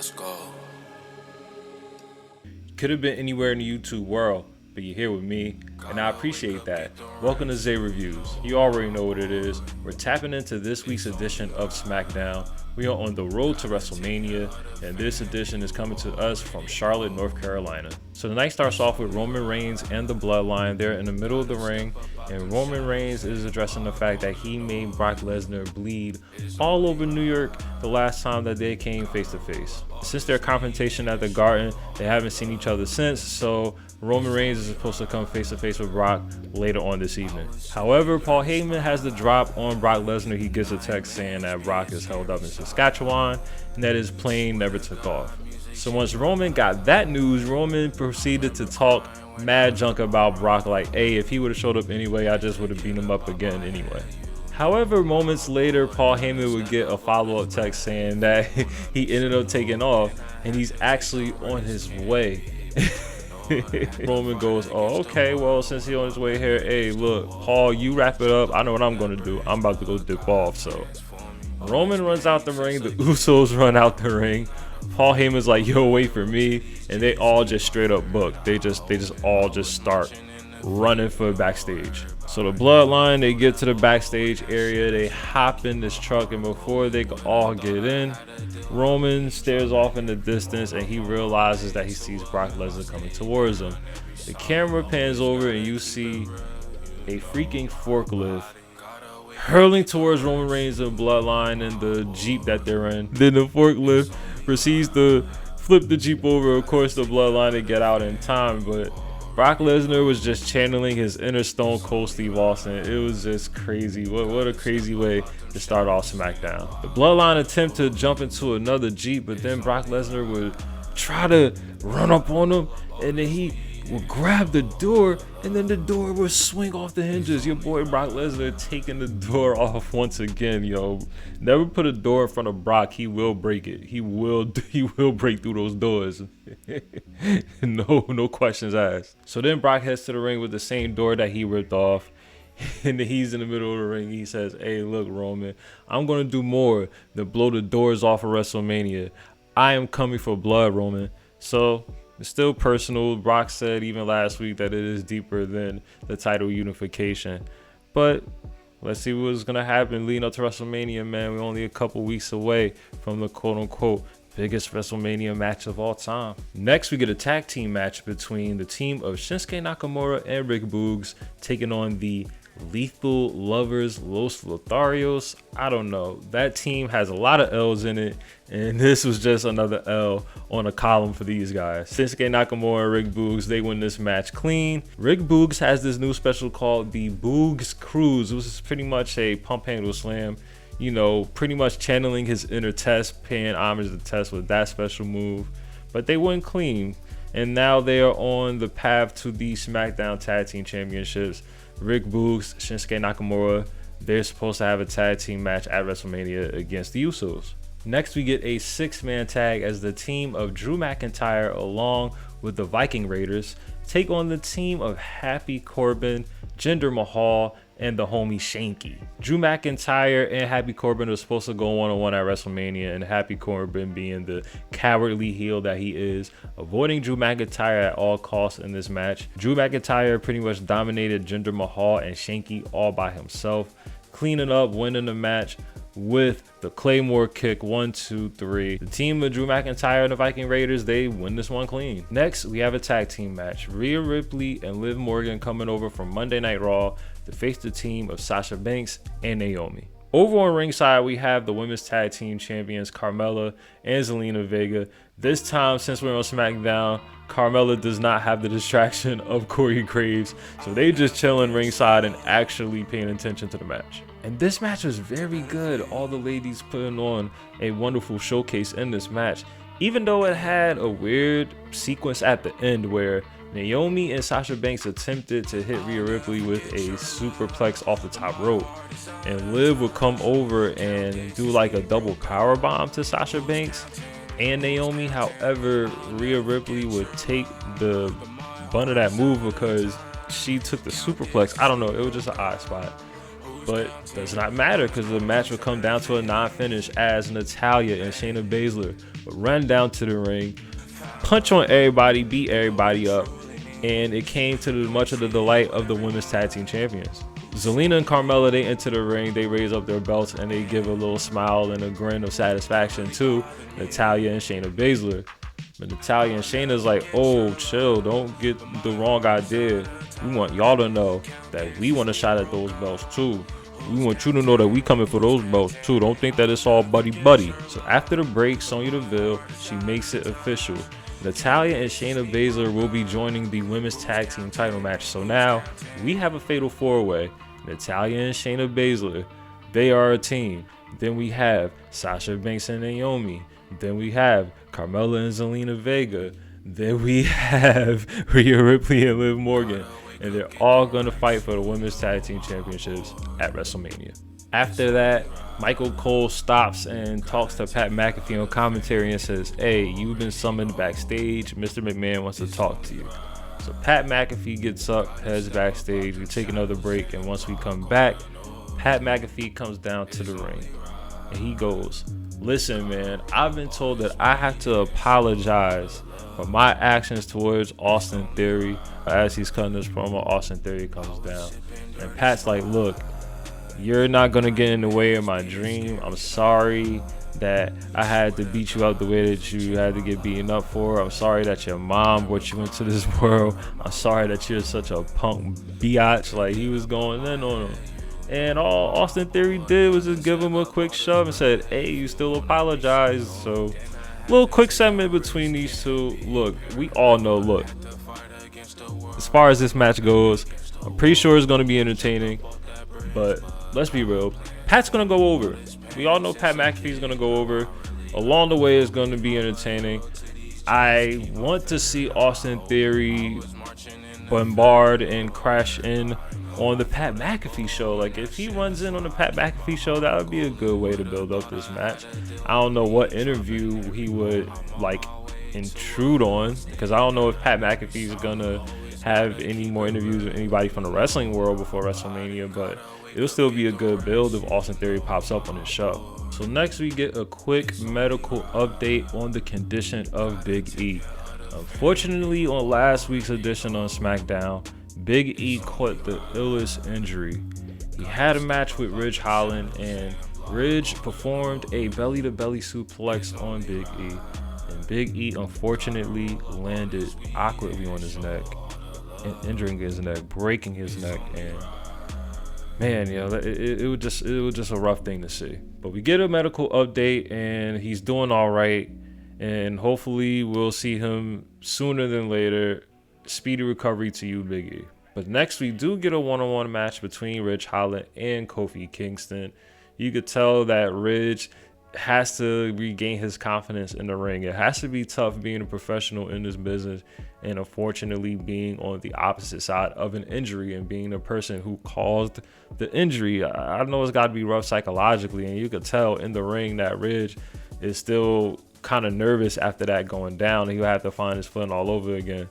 Let's go. Could have been anywhere in the YouTube world, but you're here with me, and I appreciate that. Welcome to Zay Reviews. You already know what it is. We're tapping into this week's edition of Smackdown. We are on the road to WrestleMania, and this edition is coming to us from Charlotte, North Carolina. So the night starts off with Roman Reigns and the Bloodline. They're in the middle of the ring, and Roman Reigns is addressing the fact that he made Brock Lesnar bleed all over New York the last time that they came face to face. Since their confrontation at the Garden, they haven't seen each other since, so Roman Reigns is supposed to come face to face with Brock later on this evening. However, Paul Heyman has the drop on Brock Lesnar. He gets a text saying that Brock is held up in Saskatchewan and that his plane never took off. So once Roman got that news, Roman proceeded to talk mad junk about Brock, like, hey, if he would have showed up anyway, I just would have beat him up again anyway. However, moments later, Paul Heyman would get a follow-up text saying that he ended up taking off and he's actually on his way. Roman goes, oh, okay, well, since he's on his way here, hey, look, Paul, you wrap it up. I know what I'm going to do. I'm about to go dip off. So Roman runs out the ring. The Usos run out the ring. Paul Heyman's like, yo, wait for me. And they all just straight up book. They just all just start running for backstage. So the Bloodline, they get to the backstage area. They hop in this truck, and before they can all get in, Roman stares off in the distance and he realizes that he sees Brock Lesnar coming towards him. The camera pans over and you see a freaking forklift hurling towards Roman Reigns and Bloodline and the Jeep that they're in. Then the forklift proceeds to flip the Jeep over. Of course, the Bloodline to get out in time, but Brock Lesnar was just channeling his inner Stone Cold Steve Austin. It was just crazy. What a crazy way to start off SmackDown. The Bloodline attempt to jump into another Jeep, but then Brock Lesnar would try to run up on him, and then he would grab the door, and then the door would swing off the hinges. Your boy Brock Lesnar taking the door off once again, yo. Never put a door in front of Brock. He will break it. He will break through those doors. No questions asked. So then Brock heads to the ring with the same door that he ripped off. And he's in the middle of the ring. He says, hey, look, Roman, I'm going to do more than blow the doors off of WrestleMania. I am coming for blood, Roman. So it's still personal. Brock said even last week that it is deeper than the title unification. But let's see what's going to happen leading up to WrestleMania, man. We're only a couple weeks away from the quote-unquote biggest WrestleMania match of all time. Next, we get a tag team match between the team of Shinsuke Nakamura and Rick Boogs taking on the Lethal Lovers, Los Lotharios. I don't know. That team has a lot of L's in it, and this was just another L on a column for these guys. Shinsuke Nakamura and Rick Boogs, they win this match clean. Rick Boogs has this new special called the Boogs Cruise, which is pretty much a pump handle slam. You know, pretty much channeling his inner Test, paying homage to Test with that special move. But they went clean, and now they are on the path to the SmackDown Tag Team Championships. Rick Boogs, Shinsuke Nakamura, they're supposed to have a tag team match at WrestleMania against the Usos. Next, we get a 6-man tag as the team of Drew McIntyre along with the Viking Raiders take on the team of Happy Corbin, Jinder Mahal, and the homie Shanky. Drew McIntyre and Happy Corbin are supposed to go one-on-one at WrestleMania, and Happy Corbin, being the cowardly heel that he is, avoiding Drew McIntyre at all costs in this match. Drew McIntyre pretty much dominated Jinder Mahal and Shanky all by himself, cleaning up, winning the match with the Claymore kick. 1, 2, 3. The team of Drew McIntyre and the Viking Raiders, they win this one clean. Next, we have a tag team match. Rhea Ripley and Liv Morgan coming over from Monday Night Raw to face the team of Sasha Banks and Naomi. Over on ringside, we have the women's tag team champions Carmella and Zelina Vega. This time, since we're on SmackDown, Carmella does not have the distraction of Corey Graves, so they just chilling ringside and actually paying attention to the match. And this match was very good. All the ladies putting on a wonderful showcase in this match, even though it had a weird sequence at the end where Naomi and Sasha Banks attempted to hit Rhea Ripley with a superplex off the top rope, and Liv would come over and do like a double power bomb to Sasha Banks and Naomi. However, Rhea Ripley would take the bunt of that move because she took the superplex. I don't know, it was just an odd spot. But does not matter because the match would come down to a non-finish as Natalya and Shayna Baszler run down to the ring, punch on everybody, beat everybody up, and it came to much of the delight of the women's tag team champions. Zelina and Carmella, they enter the ring, they raise up their belts, and they give a little smile and a grin of satisfaction to Natalya and Shayna Baszler. But Natalya and Shayna's like, oh, chill, don't get the wrong idea. We want y'all to know that we want a shot at those belts too. We want you to know that we coming for those belts too. Don't think that it's all buddy-buddy. So after the break, Sonya Deville, she makes it official. Natalya and Shayna Baszler will be joining the women's tag team title match. So now we have a fatal four-way. Natalya and Shayna Baszler, they are a team. Then we have Sasha Banks and Naomi. Then we have Carmella and Zelina Vega. Then we have Rhea Ripley and Liv Morgan. And they're all going to fight for the women's tag team championships at WrestleMania. After that, Michael Cole stops and talks to Pat McAfee on commentary and says, hey, you've been summoned backstage. Mr. McMahon wants to talk to you. So Pat McAfee gets up, heads backstage. We take another break, and once we come back, Pat McAfee comes down to the ring. And he goes, listen, man, I've been told that I have to apologize for my actions towards Austin Theory. As he's cutting this promo, Austin Theory comes down. And Pat's like, look, you're not going to get in the way of my dream. I'm sorry that I had to beat you out the way that you had to get beaten up for. I'm sorry that your mom brought you into this world. I'm sorry that you're such a punk biatch. Like, he was going in on him. And all Austin Theory did was just give him a quick shove and said, hey, you still apologize. So, little quick segment between these two. Look, we all know, look, as far as this match goes, I'm pretty sure it's going to be entertaining. But let's be real, Pat's going to go over. We all know Pat McAfee's going to go over. Along the way, it's going to be entertaining. I want to see Austin Theory bombard and crash in on the Pat McAfee show. Like, if he runs in on the Pat McAfee show, that would be a good way to build up this match. I don't know what interview he would, like, intrude on, because I don't know if Pat McAfee's going to have any more interviews with anybody from the wrestling world before WrestleMania, but it'll still be a good build if Austin Theory pops up on his show. So next we get a quick medical update on the condition of Big E. Unfortunately, on last week's edition on SmackDown, Big E caught the Illest injury. He had a match with Ridge Holland, and Ridge performed a belly-to-belly suplex on Big E. And Big E unfortunately landed awkwardly on his neck, injuring his neck, breaking his neck, and man, you know, it was just a rough thing to see. But we get a medical update, and he's doing all right, and hopefully we'll see him sooner than later. Speedy recovery to you, Big E. But next we do get a one-on-one match between Ridge Holland and Kofi Kingston. You could tell that Ridge has to regain his confidence in the ring. It has to be tough being a professional in this business, and unfortunately being on the opposite side of an injury and being the person who caused the injury. I know it's got to be rough psychologically, and you could tell in the ring that Ridge is still kind of nervous after that going down. He'll have to find his footing all over again.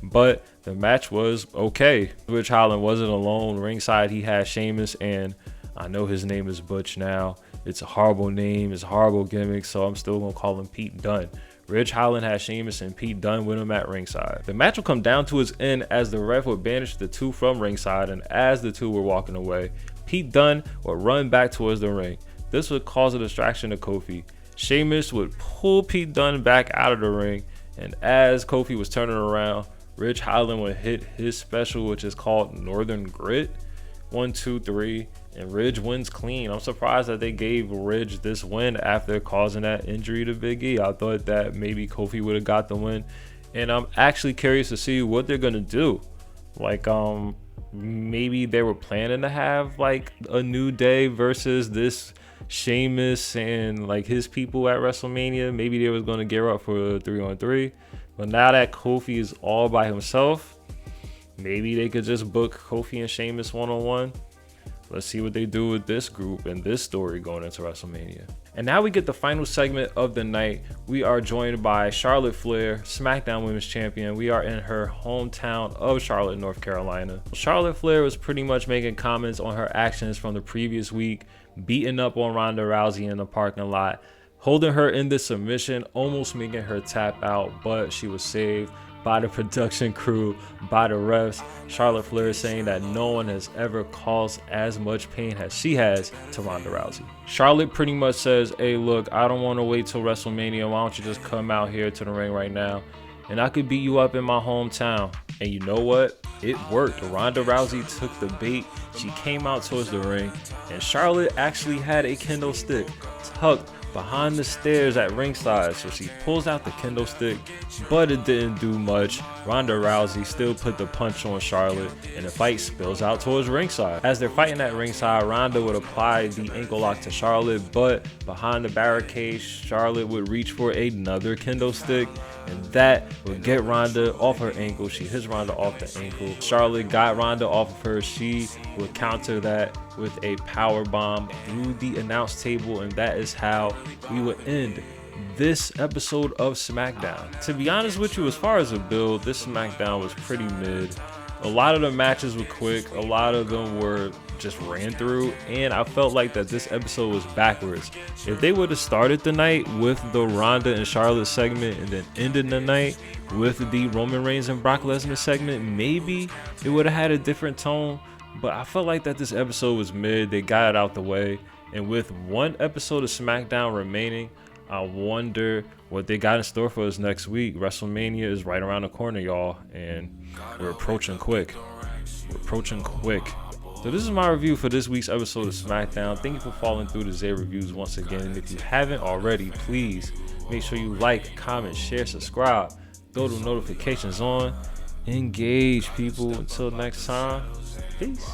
But the match was okay. Ridge Holland wasn't alone. Ringside, he had Sheamus, and I know his name is Butch now. It's a horrible name, it's a horrible gimmick, so I'm still going to call him Pete Dunne. Ridge Holland had Sheamus and Pete Dunne with him at ringside. The match will come down to its end as the ref would banish the two from ringside, and as the two were walking away, Pete Dunne would run back towards the ring. This would cause a distraction to Kofi. Sheamus would pull Pete Dunne back out of the ring, and as Kofi was turning around, Ridge Holland would hit his special, which is called Northern Grit. 1, 2, 3, and Ridge wins clean. I'm surprised that they gave Ridge this win after causing that injury to Big E. I thought that maybe Kofi would have got the win, and I'm actually curious to see what they're gonna do. Like, maybe they were planning to have like a New Day versus this Sheamus and like his people at WrestleMania. Maybe they was gonna gear up for a 3-on-3, but now that Kofi is all by himself, maybe they could just book Kofi and Sheamus one-on-one. Let's see what they do with this group and this story going into WrestleMania. And now we get the final segment of the night. We are joined by Charlotte Flair, SmackDown Women's Champion. We are in her hometown of Charlotte, North Carolina. Charlotte Flair was pretty much making comments on her actions from the previous week, beating up on Ronda Rousey in the parking lot, holding her in the submission, almost making her tap out, but she was saved by the production crew, by the refs. Charlotte Flair saying that no one has ever caused as much pain as she has to Ronda Rousey. Charlotte pretty much says, hey, look, I don't want to wait till WrestleMania. Why don't you just come out here to the ring right now, and I could beat you up in my hometown. And you know what? It worked. Ronda Rousey took the bait. She came out towards the ring, and Charlotte actually had a kendo stick tucked behind the stairs at ringside, so she pulls out the kendo stick, but it didn't do much. Ronda Rousey still put the punch on Charlotte, and the fight spills out towards ringside. As they're fighting at ringside, Ronda would apply the ankle lock to Charlotte, but behind the barricade, Charlotte would reach for another kendo stick, and that would get Ronda off her ankle. She hits Ronda off the ankle. Charlotte got Ronda off of her. She would counter that with a power bomb through the announce table, and that is how we would end this episode of SmackDown. To be honest with you, as far as a build, this SmackDown was pretty mid. A lot of the matches were quick, a lot of them were just ran through, and I felt like that this episode was backwards. If they would have started the night with the Ronda and Charlotte segment and then ended the night with the Roman Reigns and Brock Lesnar segment, maybe it would have had a different tone. But I felt like that this episode was mid. They got it out the way, and with one episode of SmackDown remaining, I wonder what they got in store for us next week. WrestleMania is right around the corner, y'all, and we're approaching quick. So this is my review for this week's episode of SmackDown. Thank you for following through the Zay Reviews once again. And if you haven't already, please make sure you like, comment, share, subscribe, throw the notifications on, engage, people. Until next time, peace.